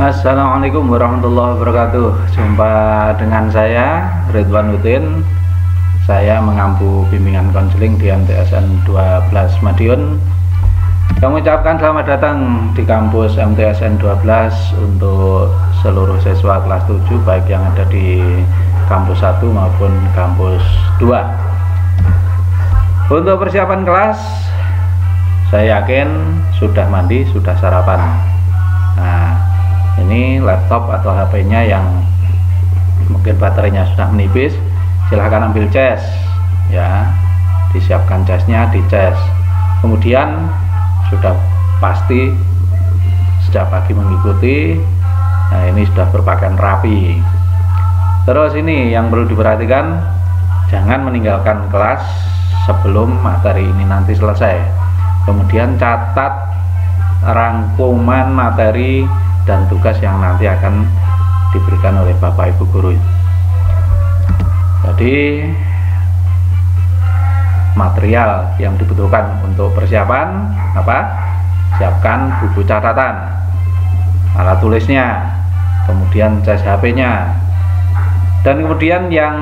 Assalamualaikum warahmatullahi wabarakatuh. Jumpa dengan saya Ridwan Udin. Saya mengampu bimbingan konseling di MTSN 12 Madiun. Kami ucapkan selamat datang di kampus MTSN 12 untuk seluruh siswa kelas 7 baik yang ada di kampus 1 maupun kampus 2. Untuk persiapan kelas, saya yakin sudah mandi, sudah sarapan. Nah, ini laptop atau HP-nya yang mungkin baterainya sudah menipis, silahkan ambil cas ya, disiapkan casnya, dicas. Kemudian sudah pasti sejak pagi mengikuti. Nah, ini sudah berpakaian rapi. Terus ini yang perlu diperhatikan, jangan meninggalkan kelas sebelum materi ini nanti selesai. Kemudian catat rangkuman materi dan tugas yang nanti akan diberikan oleh Bapak Ibu guru. Jadi material yang dibutuhkan untuk persiapan apa? Siapkan buku catatan, alat tulisnya, kemudian cas HP-nya, dan kemudian yang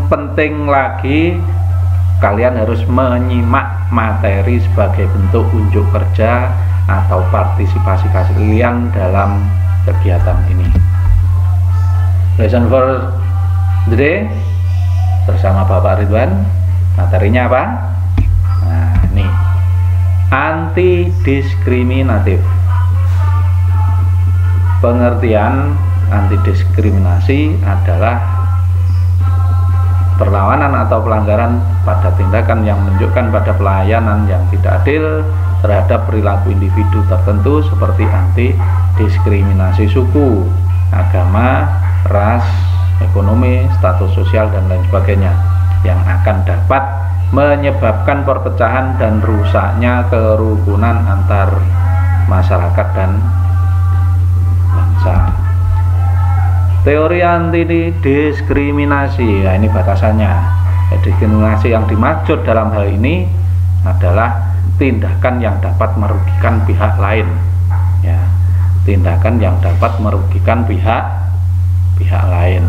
penting lagi, kalian harus menyimak materi sebagai bentuk unjuk kerja atau partisipasi kalian dalam kegiatan ini. Lesson for the day bersama Bapak Ridwan. Materinya apa? Nah, ini anti diskriminatif. Pengertian anti diskriminasi adalah perlawanan atau pelanggaran pada tindakan yang menunjukkan pada pelayanan yang tidak adil terhadap perilaku individu tertentu seperti anti diskriminasi suku, agama, ras, ekonomi, status sosial, dan lain sebagainya yang akan dapat menyebabkan perpecahan dan rusaknya kerukunan antar masyarakat dan bangsa. Teori anti diskriminasi, nah ini batasannya. Diskriminasi yang dimaksud dalam hal ini adalah tindakan yang dapat merugikan pihak lain, ya, tindakan yang dapat merugikan pihak lain.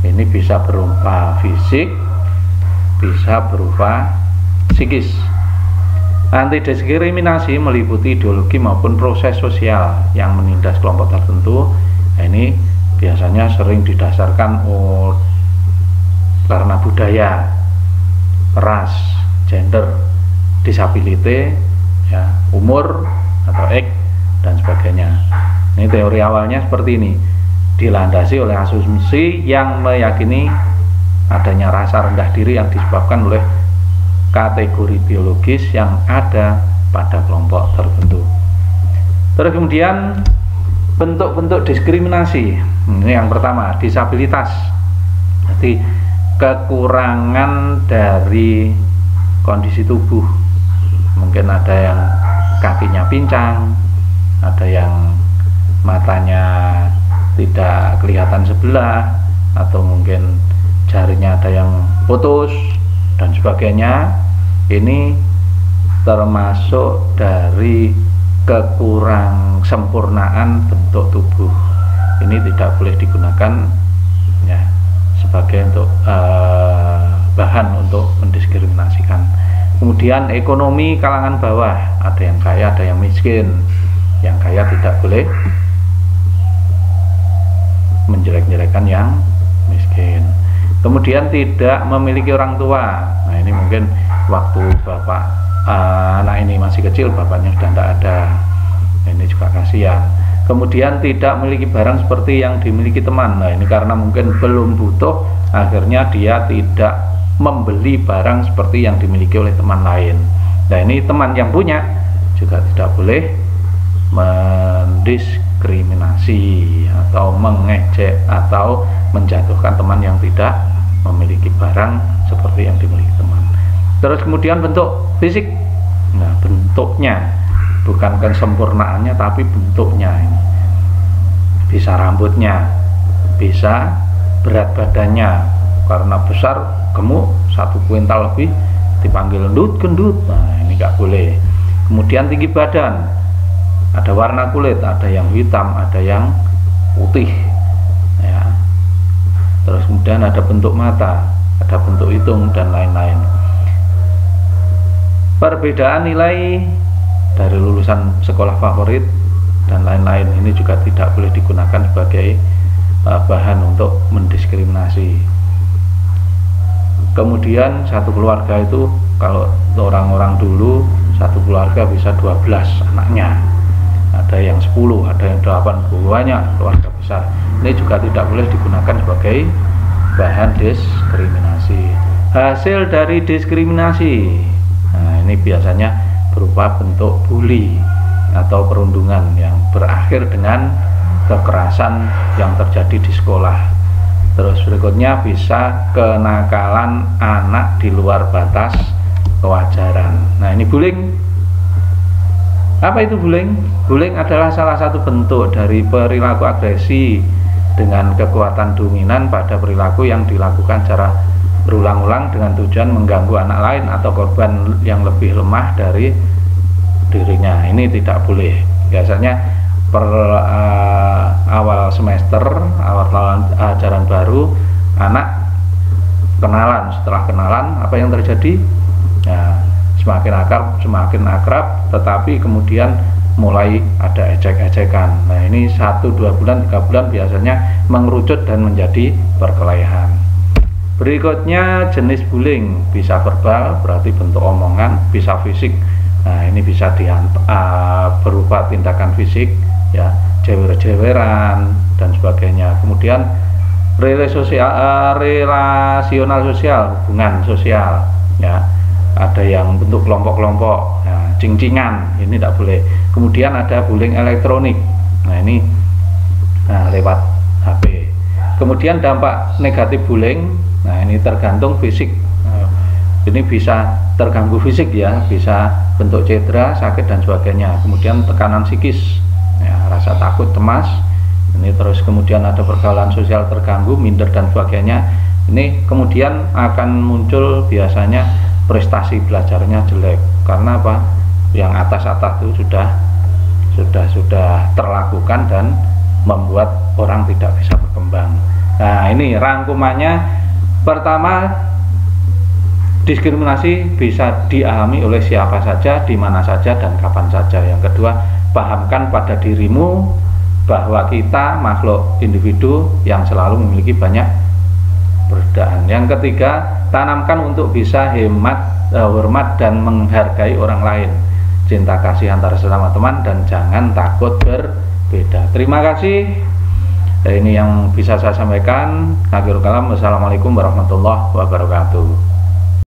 Ini bisa berupa fisik, bisa berupa psikis. Anti diskriminasi meliputi ideologi maupun proses sosial yang menindas kelompok tertentu. Nah, ini biasanya sering didasarkan karena budaya, ras, gender, disability, ya, umur atau age, dan sebagainya. Ini teori awalnya seperti ini, dilandasi oleh asumsi yang meyakini adanya rasa rendah diri yang disebabkan oleh kategori biologis yang ada pada kelompok tertentu. Terus kemudian bentuk-bentuk diskriminasi. Ini yang pertama, disabilitas. Jadi kekurangan dari kondisi tubuh, mungkin ada yang kakinya pincang, ada yang matanya tidak kelihatan sebelah, atau mungkin jarinya ada yang putus dan sebagainya. Ini termasuk dari kekurang sempurnaan bentuk tubuh. Ini tidak boleh digunakan ya sebagai untuk bahan untuk mendiskriminasikan. Kemudian ekonomi kalangan bawah, ada yang kaya, ada yang miskin. Yang kaya tidak boleh menjelek-jelekan yang miskin. Kemudian tidak memiliki orang tua. Nah, ini mungkin waktu bapak anak ini masih kecil, bapaknya sudah tidak ada. Ini juga kasihan. Kemudian tidak memiliki barang seperti yang dimiliki teman. Nah, ini karena mungkin belum butuh, akhirnya dia tidak membeli barang seperti yang dimiliki oleh teman lain. Nah, ini teman yang punya juga tidak boleh mendiskriminasi atau mengejek atau menjatuhkan teman yang tidak memiliki barang seperti yang dimiliki teman. Terus kemudian bentuk fisik. Nah, bentuknya, bukan kesempurnaannya tapi bentuknya. Ini bisa rambutnya, bisa berat badannya, karena besar gemuk 1 kuintal lebih dipanggil gendut. Nah, ini nggak boleh. Kemudian tinggi badan, Ada warna kulit, ada yang hitam, ada yang putih, ya. Terus kemudian ada bentuk mata, ada bentuk hidung, dan lain-lain. Perbedaan nilai dari lulusan sekolah favorit dan lain-lain ini juga tidak boleh digunakan sebagai bahan untuk mendiskriminasi. Kemudian satu keluarga itu, kalau orang-orang dulu satu keluarga bisa 12 anaknya, ada yang 10, ada yang 8, banyak keluarga besar. Ini juga tidak boleh digunakan sebagai bahan diskriminasi. Hasil dari diskriminasi, nah ini biasanya berupa bentuk bully atau perundungan yang berakhir dengan kekerasan yang terjadi di sekolah. Terus berikutnya bisa kenakalan anak di luar batas kewajaran. Nah, ini bullying. Apa itu bullying? Bullying adalah salah satu bentuk dari perilaku agresi dengan kekuatan dominan pada perilaku yang dilakukan secara berulang-ulang dengan tujuan mengganggu anak lain atau korban yang lebih lemah dari dirinya. Ini tidak boleh. Biasanya per awal semester, awal ajaran baru, anak kenalan. Setelah kenalan, apa yang terjadi? Ya, semakin akrab, tetapi kemudian mulai ada ejek-ejekan. Nah, ini 1, 2 bulan, 3 bulan biasanya mengerucut dan menjadi perkelahian. Berikutnya jenis bullying, bisa verbal, berarti bentuk omongan, bisa fisik. Nah, ini bisa berupa tindakan fisik, ya, jewer-jeweran dan sebagainya. Kemudian relasional sosial, hubungan sosial, ya, ada yang bentuk kelompok-kelompok, ya, cing-cingan, ini tidak boleh. Kemudian ada bullying elektronik, nah ini lewat HP. Kemudian dampak negatif bullying, nah ini tergantung fisik. Ini bisa terganggu fisik, ya, bisa bentuk cedera, sakit dan sebagainya. Kemudian tekanan psikis, ya, rasa takut, cemas. Ini terus kemudian ada pergaulan sosial terganggu, minder dan sebagainya. Ini kemudian akan muncul biasanya prestasi belajarnya jelek. Karena apa? Yang atas-atas itu sudah terlakukan dan membuat orang tidak bisa berkembang. Nah, ini rangkumannya. Pertama, diskriminasi bisa dialami oleh siapa saja, di mana saja, dan kapan saja. Yang kedua, pahamkan pada dirimu bahwa kita makhluk individu yang selalu memiliki banyak perbedaan. Yang ketiga, tanamkan untuk bisa hormat dan menghargai orang lain. Cinta kasih antara sesama teman dan jangan takut berbeda. Terima kasih. Ini yang bisa saya sampaikan. Akhirul kalam, wassalamualaikum warahmatullahi wabarakatuh.